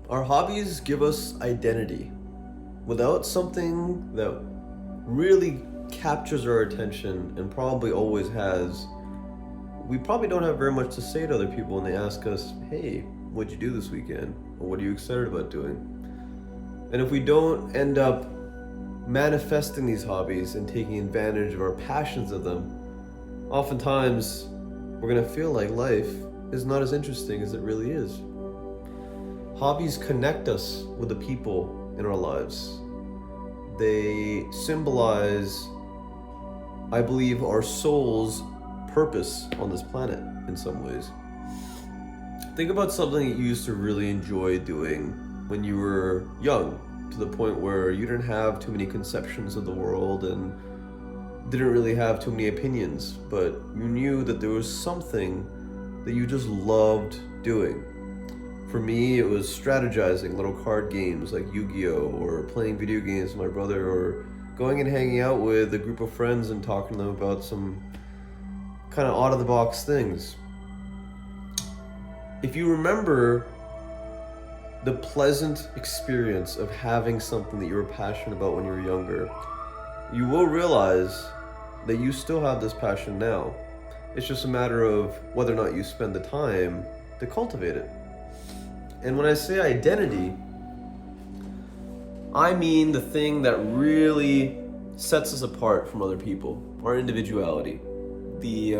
Our hobbies give us identity. Without something that really captures our attention and probably always has, we probably don't have very much to say to other people when they ask us, hey, what'd you do this weekend? Or what are you excited about doing? And if we don't end up manifesting these hobbies and taking advantage of our passions of them, oftentimes we're gonna feel like life is not as interesting as it really is. Hobbies connect us with the people in our lives. They symbolize, I believe, our soul's purpose on this planet in some ways. Think about something that you used to really enjoy doing when you were young, to the point where you didn't have too many conceptions of the world and didn't really have too many opinions, but you knew that there was something that you just loved doing. For me, it was strategizing little card games like Yu-Gi-Oh! Or playing video games with my brother, or going and hanging out with a group of friends and talking to them about some kind of out-of-the-box things. If you remember the pleasant experience of having something that you were passionate about when you were younger, you will realize that you still have this passion now. It's just a matter of whether or not you spend the time to cultivate it. And when I say identity, I mean the thing that really sets us apart from other people, our individuality, the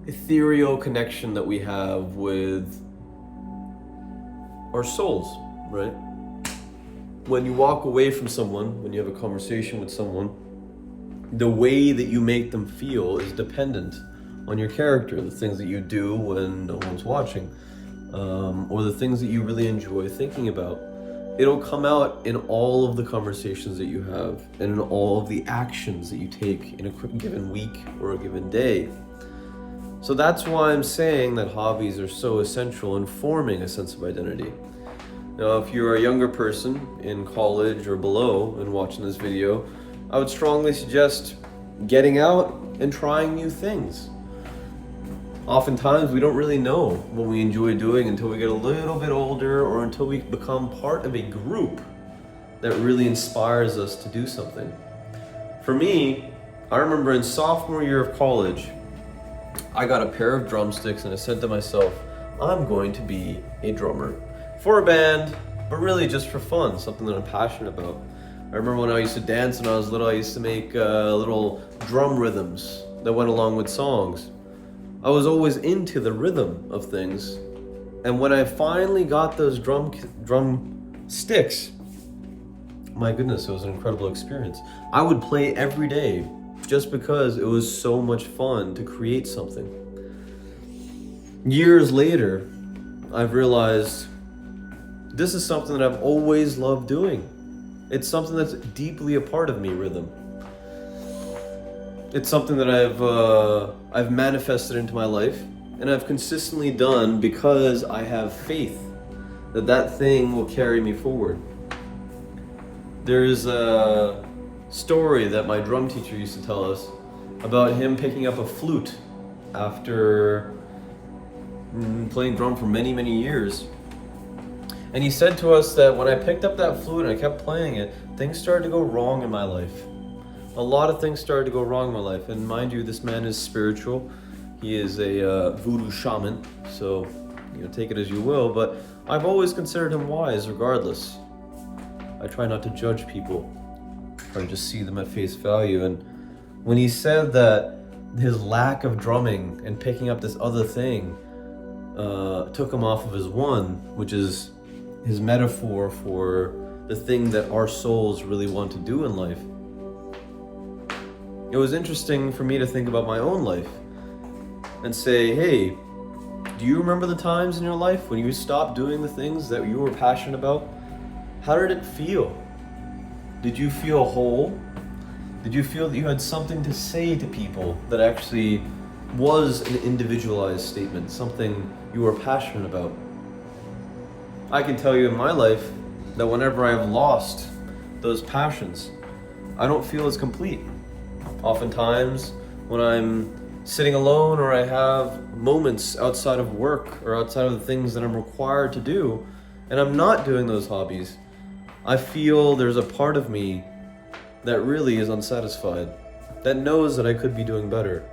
ethereal connection that we have with our souls, right? When you walk away from someone, when you have a conversation with someone, the way that you make them feel is dependent on your character, the things that you do when no one's watching, or the things that you really enjoy thinking about. It'll come out in all of the conversations that you have and in all of the actions that you take in a given week or a given day. So that's why I'm saying that hobbies are so essential in forming a sense of identity. Now, if you're a younger person in college or below and watching this video, I would strongly suggest getting out and trying new things. Oftentimes, we don't really know what we enjoy doing until we get a little bit older, or until we become part of a group that really inspires us to do something. For me, I remember in sophomore year of college, I got a pair of drumsticks and I said to myself, I'm going to be a drummer for a band, but really just for fun, something that I'm passionate about. I remember when I used to dance when I was little, I used to make little drum rhythms that went along with songs. I was always into the rhythm of things, and when I finally got those drum sticks, my goodness, it was an incredible experience. I would play every day just because it was so much fun to create something. Years later, I've realized this is something that I've always loved doing. It's something that's deeply a part of me, rhythm. It's something that I've manifested into my life, and I've consistently done because I have faith that that thing will carry me forward. There's a story that my drum teacher used to tell us about him picking up a flute after playing drum for many, many years. And he said to us that when I picked up that flute and I kept playing it, things started to go wrong in my life. A lot of things started to go wrong in my life. And mind you, this man is spiritual. He is a voodoo shaman, so take it as you will. But I've always considered him wise regardless. I try not to judge people. I try to just see them at face value. And when he said that his lack of drumming and picking up this other thing took him off of his one, which is his metaphor for the thing that our souls really want to do in life, it was interesting for me to think about my own life and say, hey, do you remember the times in your life when you stopped doing the things that you were passionate about? How did it feel? Did you feel whole? Did you feel that you had something to say to people that actually was an individualized statement, something you were passionate about? I can tell you in my life that whenever I have lost those passions, I don't feel as complete. Oftentimes, when I'm sitting alone, or I have moments outside of work or outside of the things that I'm required to do, and I'm not doing those hobbies, I feel there's a part of me that really is unsatisfied, that knows that I could be doing better.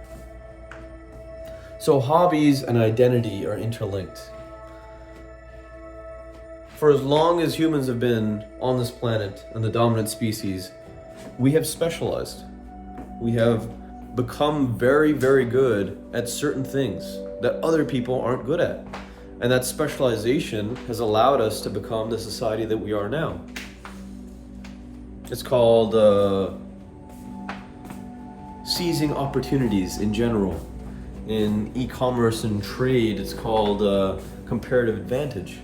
So hobbies and identity are interlinked. For as long as humans have been on this planet and the dominant species, we have specialized. We have become very, very good at certain things that other people aren't good at. And that specialization has allowed us to become the society that we are now. It's called seizing opportunities in general. In e-commerce and trade, it's called comparative advantage.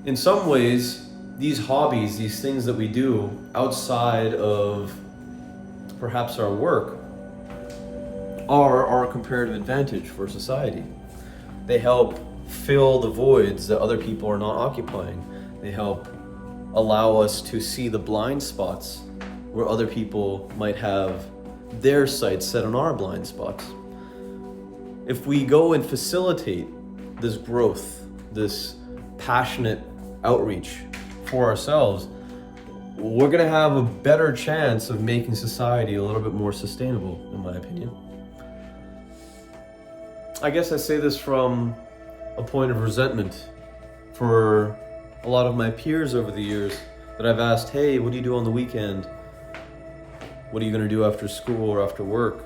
In some ways, these hobbies, these things that we do outside of perhaps our work, are our comparative advantage for society. They help fill the voids that other people are not occupying. They help allow us to see the blind spots where other people might have their sights set on our blind spots. If we go and facilitate this growth, this passionate outreach for ourselves, we're going to have a better chance of making society a little bit more sustainable, in my opinion. I guess I say this from a point of resentment for a lot of my peers over the years that I've asked, hey, what do you do on the weekend? What are you going to do after school or after work?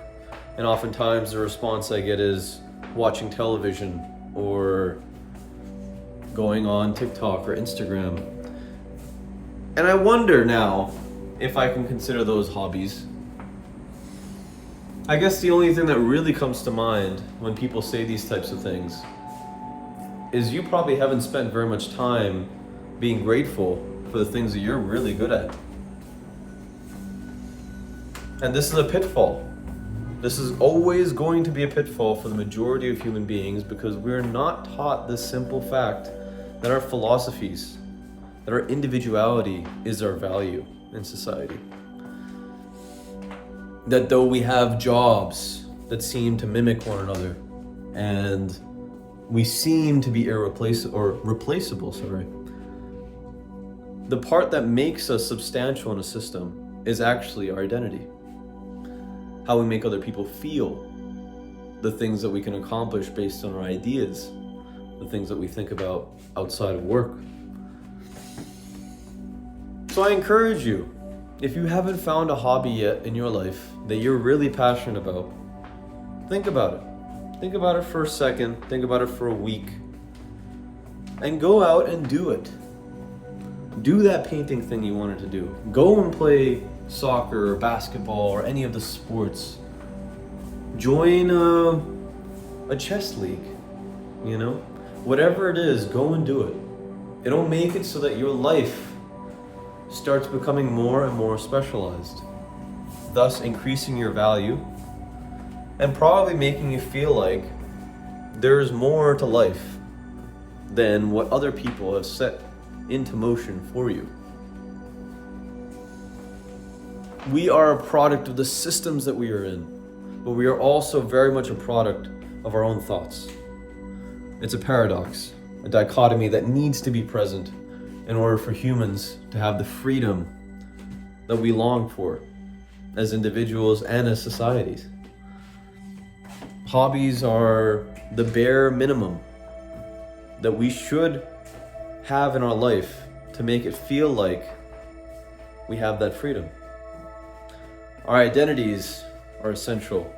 And oftentimes the response I get is watching television or going on TikTok or Instagram. And I wonder now if I can consider those hobbies. I guess the only thing that really comes to mind when people say these types of things is you probably haven't spent very much time being grateful for the things that you're really good at. And this is a pitfall. This is always going to be a pitfall for the majority of human beings because we're not taught this simple fact that our philosophies, that our individuality is our value in society. That though we have jobs that seem to mimic one another and we seem to be replaceable, the part that makes us substantial in a system is actually our identity. How we make other people feel, the things that we can accomplish based on our ideas, the things that we think about outside of work. So I encourage you, if you haven't found a hobby yet in your life that you're really passionate about, think about it. Think about it for a second, think about it for a week, and go out and do it. Do that painting thing you wanted to do. Go and play soccer or basketball or any of the sports. Join a chess league, Whatever it is, go and do it. It'll make it so that your life starts becoming more and more specialized, thus increasing your value and probably making you feel like there's more to life than what other people have set into motion for you. We are a product of the systems that we are in, but we are also very much a product of our own thoughts. It's a paradox, a dichotomy that needs to be present in order for humans to have the freedom that we long for as individuals and as societies. Hobbies are the bare minimum that we should have in our life to make it feel like we have that freedom. Our identities are essential.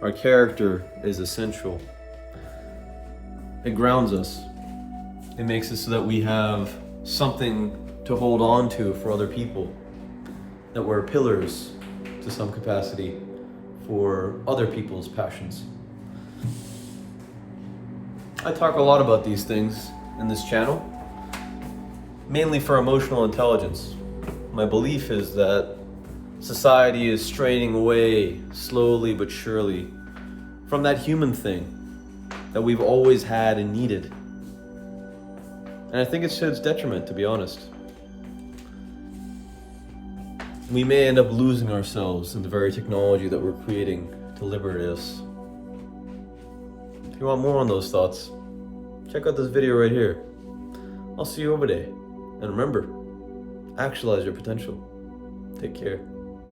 Our character is essential. It grounds us. It makes it so that we have something to hold on to for other people, that we're pillars to some capacity for other people's passions. I talk a lot about these things in this channel, mainly for emotional intelligence. My belief is that society is straying away slowly but surely from that human thing that we've always had and needed. And I think it's to its detriment, to be honest. We may end up losing ourselves in the very technology that we're creating deliberateness. If you want more on those thoughts, check out this video right here. I'll see you over there. And remember, actualize your potential. Take care.